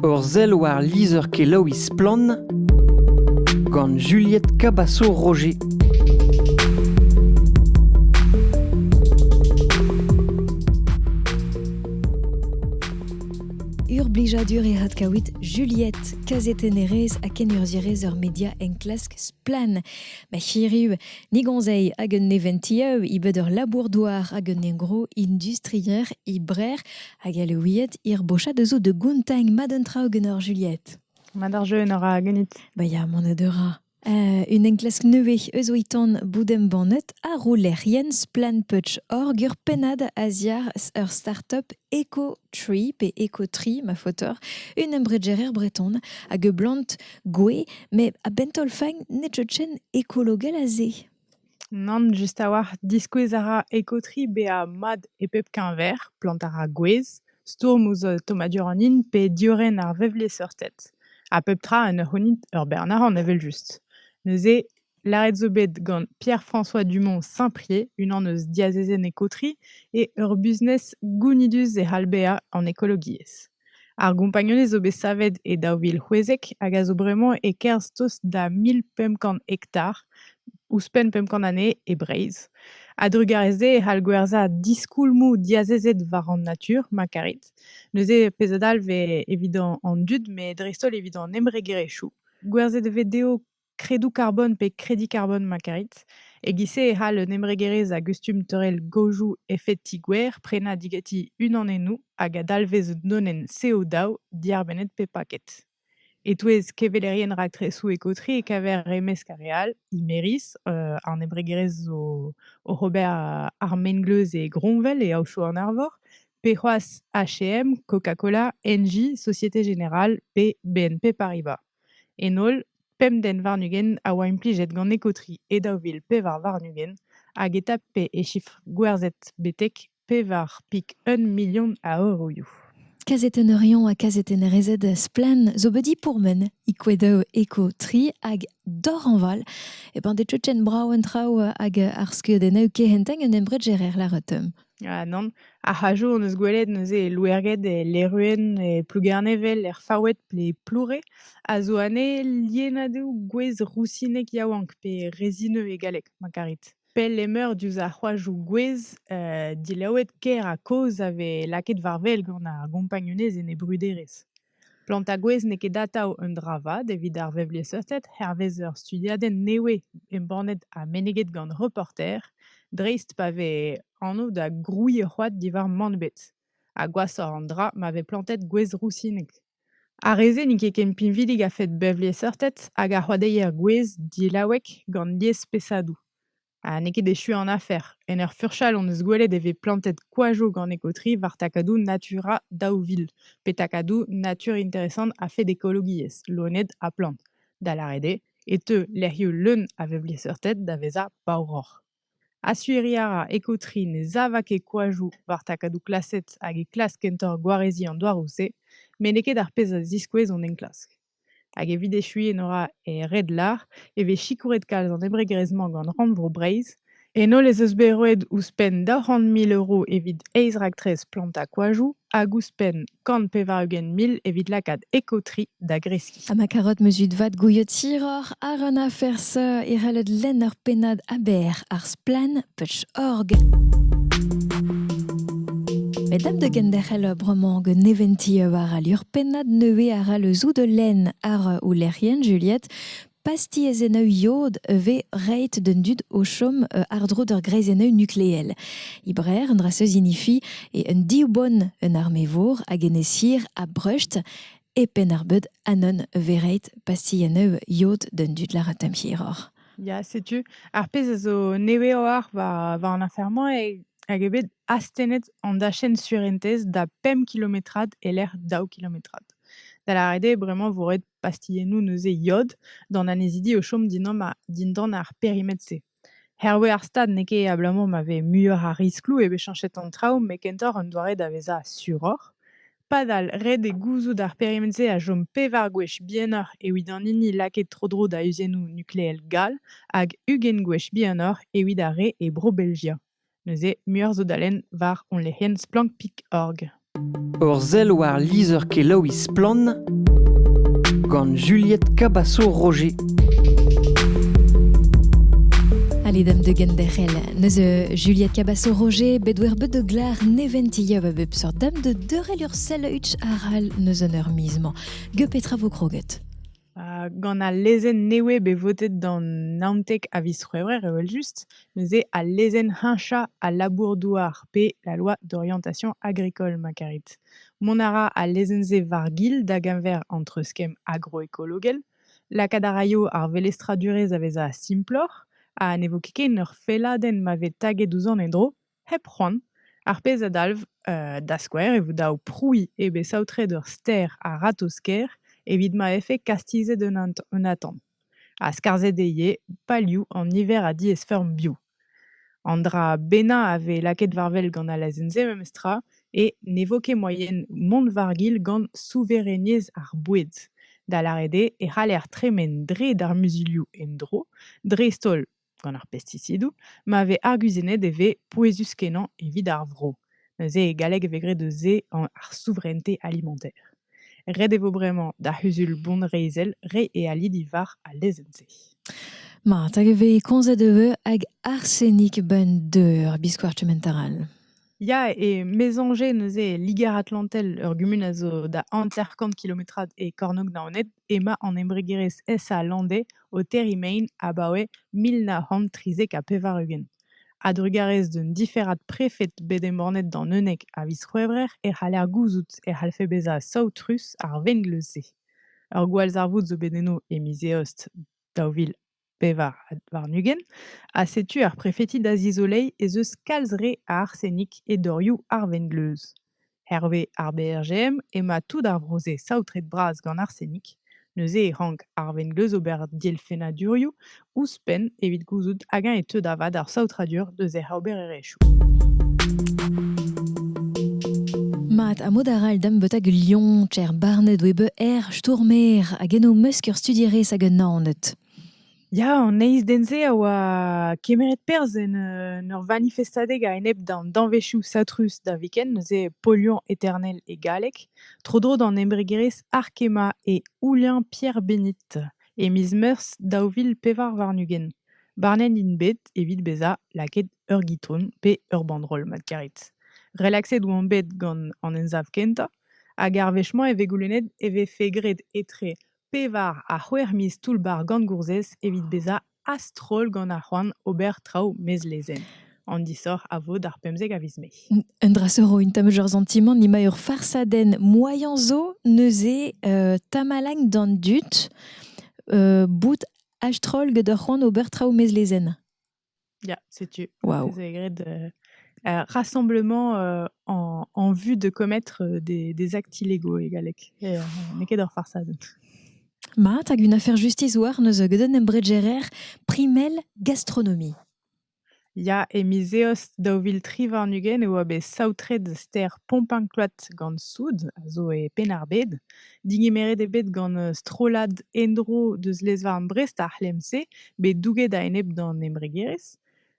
Ur zel war lizer ke Lois Plan gant Juliette Cabasso-Roger. Ur blijadur e hat kawit Juliette kazetenerez a ken ur zirez ur media enklask splan. Ma chiriu, ni gonzei hag un neventieu i bet ur labourdoar hag un engro industrier i brer hag a leuiet ir bocha de zo de gontaing madentrao ur Juliette. Madar jeun aura genit. Ba ya, mon eudera. Un enklask neuve eus oitan boudem bannet a roulerien splan putch org ur penad a ziar ur start-up Eco-Tree, pe Eco-Tree, ma fotor, un embregerer breton, hag e blant gwe, me a bentol fang netchetchen ekologel a ze. Non, just a war diskouez ara ekotri be a mad e pep qu'un ver, plant ara gwez, stourm ouz tomadur an in pe dioren ar vevle seurtet. A pep tra an ur honit ur Bernard an evel just. Neuze, laret zo bet gant Pierre-François Dumont Saint-Prier, unan eus diazezen ekotri, e ur business gounidus e halbea an ekologiez. Ar gompagnonez zo bet savet e daouvil c'hwezek hag a zo bremañ e kerz tost da 1500 hektar, ouzhpenn pemkan ane e Breizh. Adrugareze e c'hall gwerzhañ diskoulmoù diazezet war an natur, ma karit. Neuze pezadal ve evident an dud, me drestol evident an embregerezhioù. Gwerzhet ve deo kredou karbon pe kredi karbon, ma karit. E gise e c'hall un embregerez a gustum teurel gojou effet tigwer prena digati unan ennou hag a dalvez nonen CO daou diarbennet pe paket. E touez kevelerien raktresou ekotri e kaver remez kareal, i meriz, an embregerez o Robert ar mengleuz e Gronvel e aocho an arvor, pe c'hoaz H&M, Coca-Cola, Engie, Société Générale, pe BNP Paribas. Enol, pem den varnugen a oa implijet gant ekotri e daouvil pe var varnugen, hag etap pe e chifr gwerzhet betek pe var pik 1 million a euroioù. Kazetenerion a kazetenerezet splan zo bedi pourmen i kwedao Eco-Tree hag dor an val, e ben de tchetchen brao en trao hag ar skeudeneu kehenteng un embregerer la retem. Non, a c'hajo on eus gwelet neuze louerget e leruen e plougernevel farwet ple ploure, a zo ane lienadoù gwez roussinek yaouank pe rezineux e galek, ma karit. Pell emeur diouz a c'hoajoù gwez dilaouet ker a koz ave laket varvel gant ar gompagnonez en e bruderez. Plant a gwez ne ket dataou un dravad evit ar vevle seurtet hervez ur studiadenn newe embannet a meneget gant reporter, dreist pa ve anv da grouiñ c'hoad diwar manbet. A gwasoc'h an dra ma ve plantet gwez roussinek. A reze n'int ket pinvilig a fet bevle seurtet hag a c'hoadeier gwez dilaouek gant liez pesadou. Ha n'eo ket echu an afer. En ur furchal on eus gwelet e vez plantet koajo gant ekotri war takadou natura daouvil, pe takadou natur interesant a fet ekologiez, loened a plant. Da larede, e teu lec'hioù leun a vevle seurtet da veza baouroc'h. Asueriara ekotri ne zava ket koajoù war takadou klaset hag e klask kentor gwarezi an douarouse, me n'eo ket ar pezh a ziskouez on enklask. Hag evit echuiñ en ora e red lar, e vez chikouret kalz an embregerezman gant Rannvro Breizh, enol ez eus beroet ouzhpenn 200 000 € evit eiz raktrez planta koajoù, hag ouzhpenn 140 000 € evit lakaat Eco-Tree da greski. Ha ma karot meus ut vat gouiot tiror ar an afer se e c'hallet lenn ur penad aber ar splan putch org. Medam de gendechel bremañ gant neventieu war al ur penad neuve ar al zou de lenn ar ou lerien Juliette, pastiezenneu iod ve reit d'un dud o chom ar dro d'ur greizenneu nucléel. Ibrer, un draseuz inifi, e un diou-bon un armevour hag en esir a brecht e pen ar bed anon ve reit pastiezenneu iod d'un dud la ratem hiror. Ya, setu, ar pezh a zo newe oar va an afermañ hag ebet astennet an dachen surentez da 5 kilometrad e l'er 10 kilometrad. Da larede bremañ voret pastiennoù neuze iod d'an anezidi o chom dindan ar perimet se. Herwe ar stad ne ket abalamour ma ve muioc'h ar risklou e bechanchet an traoù me kentor un doare da veza suroc'h. Padal red e gouzout ar perimet se a chom pevar gwech bienoc'h evit an hini laket tro-dro da uzennoù nucléel gal hag ugen gwech bienoc'h evit ar re e bro Belgia. Neuze muioc'h zo da lenn war on lec'hienn splank pik org. Ur zel war lizer ke Lois Plan gant Juliette Cabasso-Roger. Allez, dame de Genderel, neus Juliette Cabasso-Roger, bedouer bet de glar neventiyev a bep sort dame de deurel ur sel utch aral neus an ur mizman. Ge petra vo kroget. Gant a lezen newe be votet dans naontek a vis c'hwevrer evel just, neuze a lezen hincha a labour-douar pe la loi d'orientation agricole, ma karit. Mon ara a lezenze var gil da gamver entre skem agroekologel, la kadaraio ar velestradurez a veza simplor, a ne vo keken ur feladen ma ve taget ouzan en-dro, hep c'hoant, ar pezh a dalv da skouer e vo daou proui e be saotret ur ster a ratosker, evit ma efe kastizet un atant. A skarzet eie, palioù en hiver a diez ferm bio. An dra bena ave laket varvel gant a lazenze memestra e ne vo ket moyen mont vargil gant souvereniez ar boued. Da larede e c'haller tremen dre d'ar musilioù en-dro, dre stol gant ar pesticidou, ma ave arguzenet e ve pouezus kenan evit ar vro. Neuze e galeg e vegre de ze ar souveraineté alimentaire. Red e vo bremañ da c'huzul bon reizel re e alidi var a lezenze. Ma, tag eve konzet eve hag arsenik ben deur biskoartumentaral. Ya e mezanje neuze liger atlantel ur gumun a zo da anterkant kilometrad e kornog da honet ema an embregerez es a lande o terimein a bawe 1930 a pevar ugen. Adrugarez d'un diferat prefet bedemornet d'an eunek a vis c'hwevrer e c'haller gouzout e c'halfe beza sautrus ar vengleuze. Ur gwalz ar vout zo bedeno e mizeost daouvil pevar war nugen, a setu ar prefeti da zizolei e zeus kalzre a arsenik e dorioù ar vengleuz. Herve ar BRGM ema tout ar vroze saotret braz gant arsenik, neuze e rank ar vengleuz ober dielfenadurioù, ouzpen evit gouzout hag e teud avad ar saotradur deus e c'haober erechou. Mat, a mod aral dam beut hag Lyon, tcher barnet oe stourmer hag eno mesk ur studierez hag un naonet. Ya, an eiz denze a oa kemeret perzh en ur manifestadeg a enep danvechou satrus da viken, neuze polluant éternel e galek, tro-dro d'an embregerez Arkema e Oulien Pierre Benit, e miz meurs daouvil pevar war nugen. Barnen din bet evit beza laket ur gitroun pe ur bandrol, mat karit. Relaxet ou an bet gant an enzav kenta, hag ar vechman e vegoulennet e ve fegret etre pevar a c'hwer miz tout bar gant gourzez evit beza astrol gant ar c'hoant ober traoù mez lezen. An disor a vo d'ar pemzeg a viz me. Un draseuro un tam ur sentiment ni ma ur farsaden moyen zo neuze tamalang d'an dut bout astrol gant ur c'hoant ober traoù mez lezen. Ya, setu. Waouh. C'est agréable. Rassemblement en vue de commettre des actes illégaux, egalek. Neket ur farsaden. Mat hag un affaire justice war neus geden embregerer primel gastronomie. Ya e mizeost daouvil tri war nugen e oa bet saotret ster pompankloat gant soud, a zo e pen ar bed, digimeret e bet gant strolad endro deus lez war an brest ar c'hlemse, bet douget a enep d'an embregerez.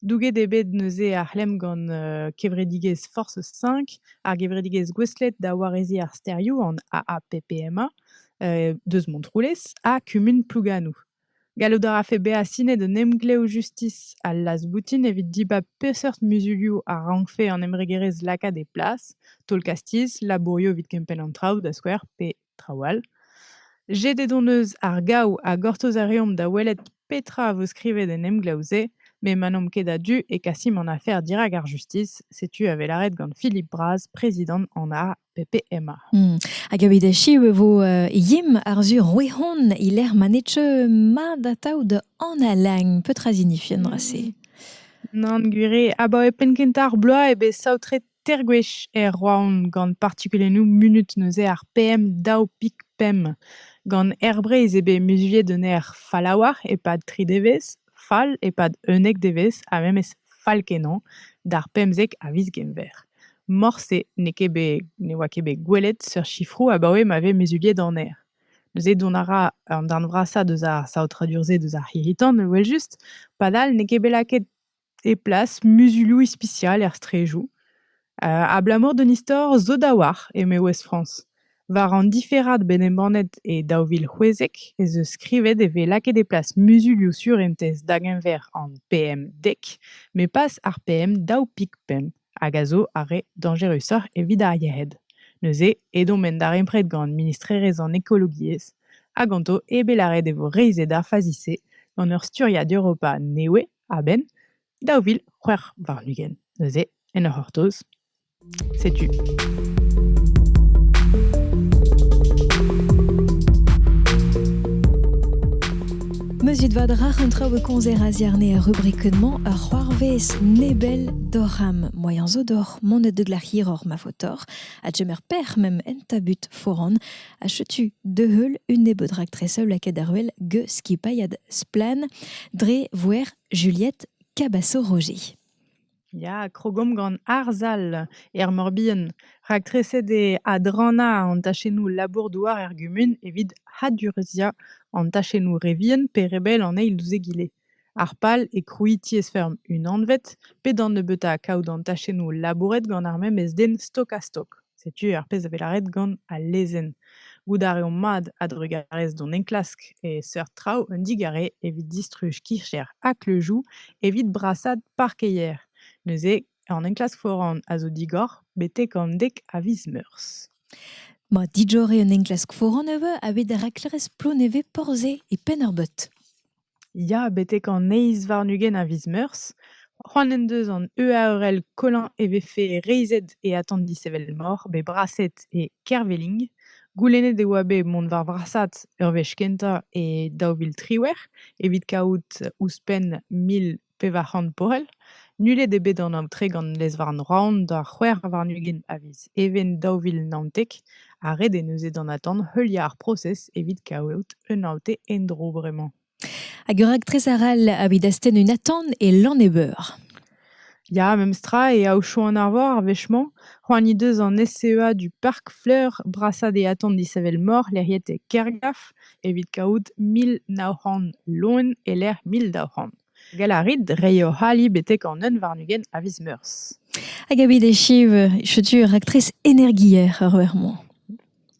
Douget e bet neuze ar c'hlem gant kevredigez Force 5, ar gevredigez gweslet da warezi ar sterioù an AAPPMA, deus montroulez, a kumun plouganou. Gallout a rafe beasinet un emgleo justice al las boutin evit dibab peseurt musulioù a rankfe an embregerez lakad e plas, tol kastiz, labourioù evit kempen an traoù da skouer pe traoal. Jededonneuz ar gaou a gortoz a reomp da welet petra a vo skrivet en emglaouze, me manom ket a du e kasim an afer dirag ar justice, setu a velaret gant Philippe Braz, président an APPMA. Hag a bet achi vo yim ar zur roehon il er manetche ma dataou de an alang petra zinifien drase. Nan gwire a ba e penkentar bloa e be saotret tergwech roaon gant partikulennoù munut neuze ar PM daou pik pem. Gant erbreiz e be musuliet d'un er falawar e pad tri devez, fal e pad eunek devez a memez fal kenan d'ar pemzek a viz gemver. Morse ne oa ket bet gwelet sur chifrou a baoe ma ve musuliet d'an er. Neuze don ara an darn vrasa deus ar saotradurze deus ar hiritan ne wel just, padal ne ket bet laket e plas musulioù ispicial er strejou. A blamour de nistor zo da war eme West France. Var an diferat ben embornet e daouvil c'hwezek e ze skrivet e vez lakaet e plas musulioù surentez dagenver an PM dek, me pas ar PM daou pik pem, hag a zo a re dangerusoc'h evit ar yehed. Neuze, edon men da rempret gant ministrerez an ekologiez, hag ganto e belaret e vo reizet ar fazise gant ur sturiad Europa newe, a ben, daouvil c'hwer varnugen. Neuze, en ur c'hortoz, setu. Monsieur de Vadra rentra au concert aziarné à rubriquement à Roarves Nebel Doram, moyen zodor, mon de glachir or ma fotor, à jemer per même entabut foran, à chetu de hul une des bedractrices la kederwel ge skipayad splan, dre voir Juliette Cabasso-Roger. Ya, krogom gant arzal morbien. Raktrese de adrana an tachenou labourdouar gumun evit hadurzia an tachenou revien perebel an eil douze gile. Ar pal e krouiti ferm un anvet, pedan ne beuta kaout an tachenou labouret gant ar mem ez den stok a stok. Setu ar pez avelaret gant a lezen. Goudare on mad adrugarez don enklask e seur trao un digare evit distruj kircher ak le jou evit brassad parkeier. Neuze, an enklask foran a zo digor, betek an dek a viz meurs. Ma dijore un enklask foran eve avait de rakleres ploneve porze e penerbut. Ya, betek an neiz varnugen a viz meurs, c'hoant en deus an EARL kolin eve fe reizet e attandi sevel mor, be brasset e kerveling, goulennet e oa be mont var brassat ur vech kenta e daouvil triwer, evit kaout ouspen 1000 pevarc'hant porel, nulet de bet an tre gant les varn roan da c'hwer varnugen a viz even daouvil nantek, a red e neuze d'an attend heuliar ar proses evit kaout un aote endro bremañ. Hag ur raktres aral avait asten un attend e l'an e beur. Ya, mem stra e aocho an arvor ar vechman, c'hoani deus an SCEA du Parc Fleur brassad e attend disavel mor lerriet e kergaf evit kaout 1900 loen e ler 1000 Gal a rid reio hali betek an un varnugen a viz meurs. Hag avait des chiv, chetu ur raktres energier ur verman.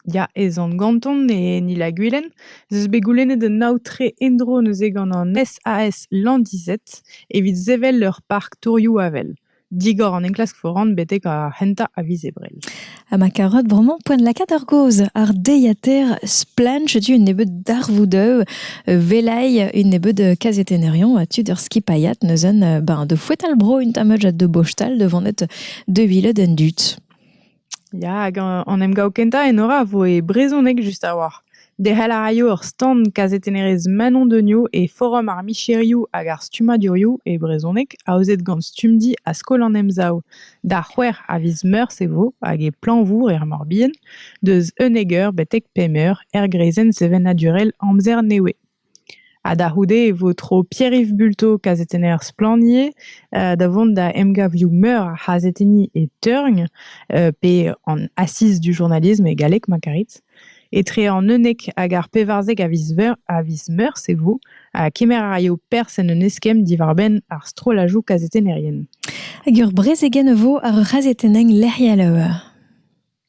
Ya, ez an ganton e ni la gwilen, zeus be goulennet un naotre endro neuze gant an SAS landizet evit zevel ur park tourioù avel. Digor an enklask foran betek a henta a viz ebrel. Ha ma karot bremañ poent lakaat ar goz ar deiater splan chetu un nebet darvoudeu velai un nebet kazetenerion a tud ur skipayat neuzen de fouetal bro un tameut de bochtal devant net de ville d'un dut. Ya, hag an em gao kenta en ora vo e brezonek just a war. De c'hell a raio ur stand kazetenerez Manon Denio e forum ar micherioù hag ar stumadurioù e brezonek a ozet gant stumdi a skol an emzao. Da c'hwer a viz meurs e vo hag e planvour morbien deus eneger betek pemer grezen seven naturel amzer newe. A da c'houde e vo tro Pierre-Yves Bulto kazetener splanier da vont da emgavioù meur a c'hazeteni e teurgn pe an assise du journalisme e galek makarit. Et tre an eunek hag ar pevarzek a viz meurs e vo a kemer a raio pers en un eskem divarben ar strolajou kazetenerien. Hag ur brezegen vo ar razeteneng lerrial eur.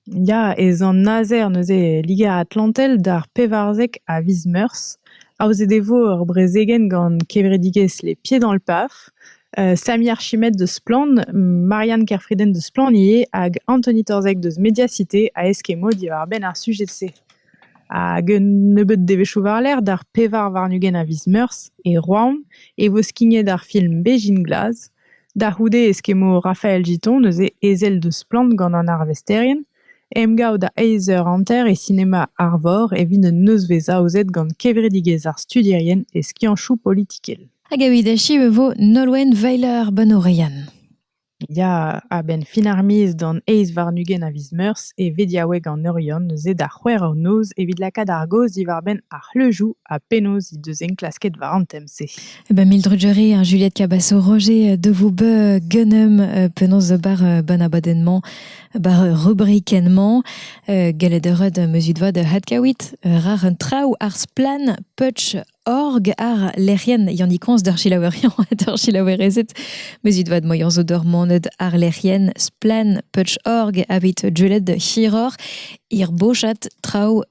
Ya, ez an nazer neuze liga atlantel d'ar pevarzek a viz meurs, aozet e vo ur brezegen gant kevredigez les pieds dans le paf, Sami Archimède de Splan, Marianne Kerfriden de Splanier hag Anthony Torzek de Mediacité a eskemo divarben ar sujet-se. Hag nebeut devechou war l'er d'ar pevar varnugen a viz meurs e roan e vo skignet d'ar film Bejin Glaz, da c'houde eskemo Raphaël Giton neuze ezel de Splan gant an arvesterien, emgao da eizer anter e cinéma arvor e vin un neus vez aozet gant kevredigez ar studierien e skianchou politikel. Hag a da chiv vo Nolwenn Weiler Bonoreian. Ya, a ben fin ar miz d'an eiz varnugen a viz meurs e vediaoueg an eurion neuze da c'hwer ur noz evit lakaat ar goz divar ben ar c'hlejou a penoz i deus enklasket war an temse. Mildrugere an Juliette Cabasso-Roger de vous be gunem penaos de bar bon abonnement bar rubrikennement galederet mesudva de hadkawit rar un trau ars plan putsch org ar lerien yandikons d'archilawerian d'archilawerezet mesudva de moyens odormoned ar lerien splan putsch org habit julet de chiror ir bochat trau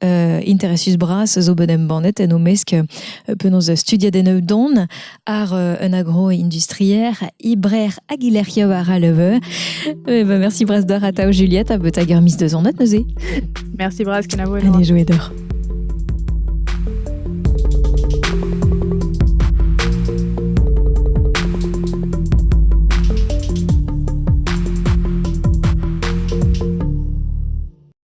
interessus bras zo benem bandet en o mesk penaos studiadeneu don ar un agro-industriaire ibrer aguilerio ar a leve. Merci bras d'or à tao Juliette, à betager mis de zonnet neuze. Merci bras, que na Allez, jouer d'or.